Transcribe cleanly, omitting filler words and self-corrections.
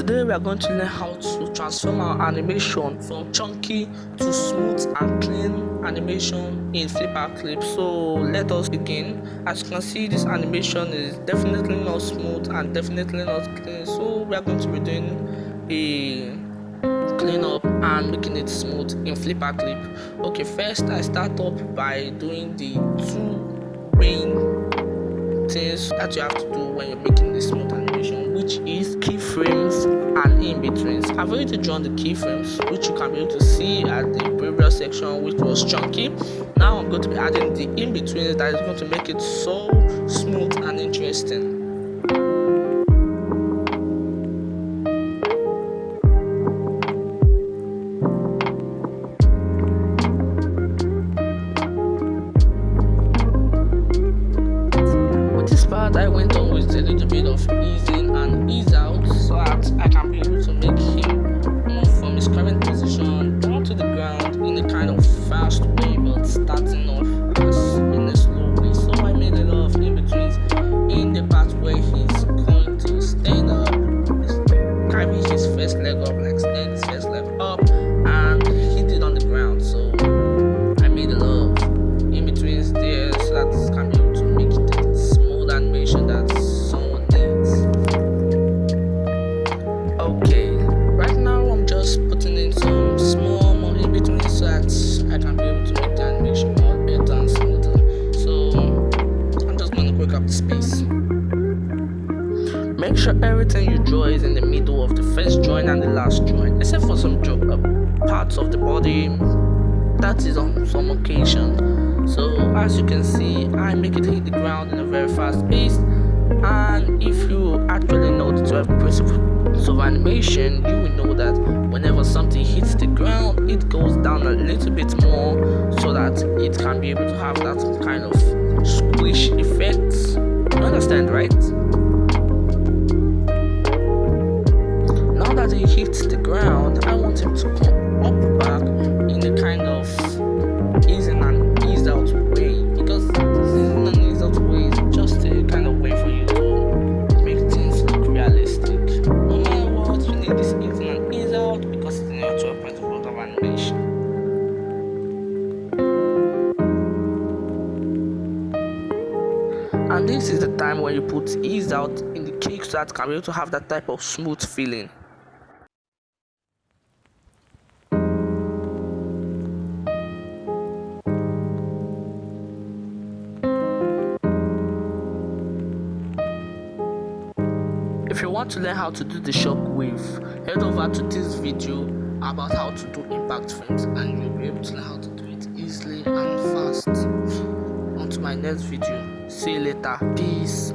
Today we are going to learn how to transform our animation from chunky to smooth and clean animation in FlipaClip. So let us begin. As you can see, this animation is definitely not smooth and definitely not clean. So we are going to be doing a clean up and making it smooth in FlipaClip. Okay, first I start up by doing the two main things that you have to do when you're making this smooth animation, which is keyframes and in-betweens. I've already drawn the keyframes, which you can be able to see at the previous section, which was chunky. Now I'm going to be adding the in-betweens that is going to make it so smooth and interesting. I went on with a little bit of ease in and ease out so that I can be able to make him move from his current position down to the ground in a kind of fast way, but starting off in a slow way. So I made a lot of in-betweens in the part where he's going to stand up, carry his first leg up, like stand his first leg up and hit it on the ground. So I made a lot of in-betweens there so that can be able to make it animation that someone needs. Okay, right now I'm just putting in some small more in between so that I can be able to make the animation more better and smoother. So I'm just gonna break up the space. Make sure everything you draw is in the middle of the first joint and the last joint, except for some parts of the body. That is on some occasion. So as you can see, I make it hit the ground in a very fast pace, and if you actually know the 12 principles of animation, you will know that whenever something hits the ground, it goes down a little bit more so that it can be able to have that kind of squish effect. You understand, right? Now that he hits the ground, I want him to come up back in a kind of easy and eased out way, because this isn't an eased out way, it's just a kind of way for you to make things look realistic. No matter what, you need this easy and ease out because it's in your 12 principles of animation. And this is the time when you put ease out in the cake so that can be able to have that type of smooth feeling. If you want to learn how to do the shockwave, head over to this video about how to do impact frames and you'll be able to learn how to do it easily and fast. On to my next video. See you later. Peace.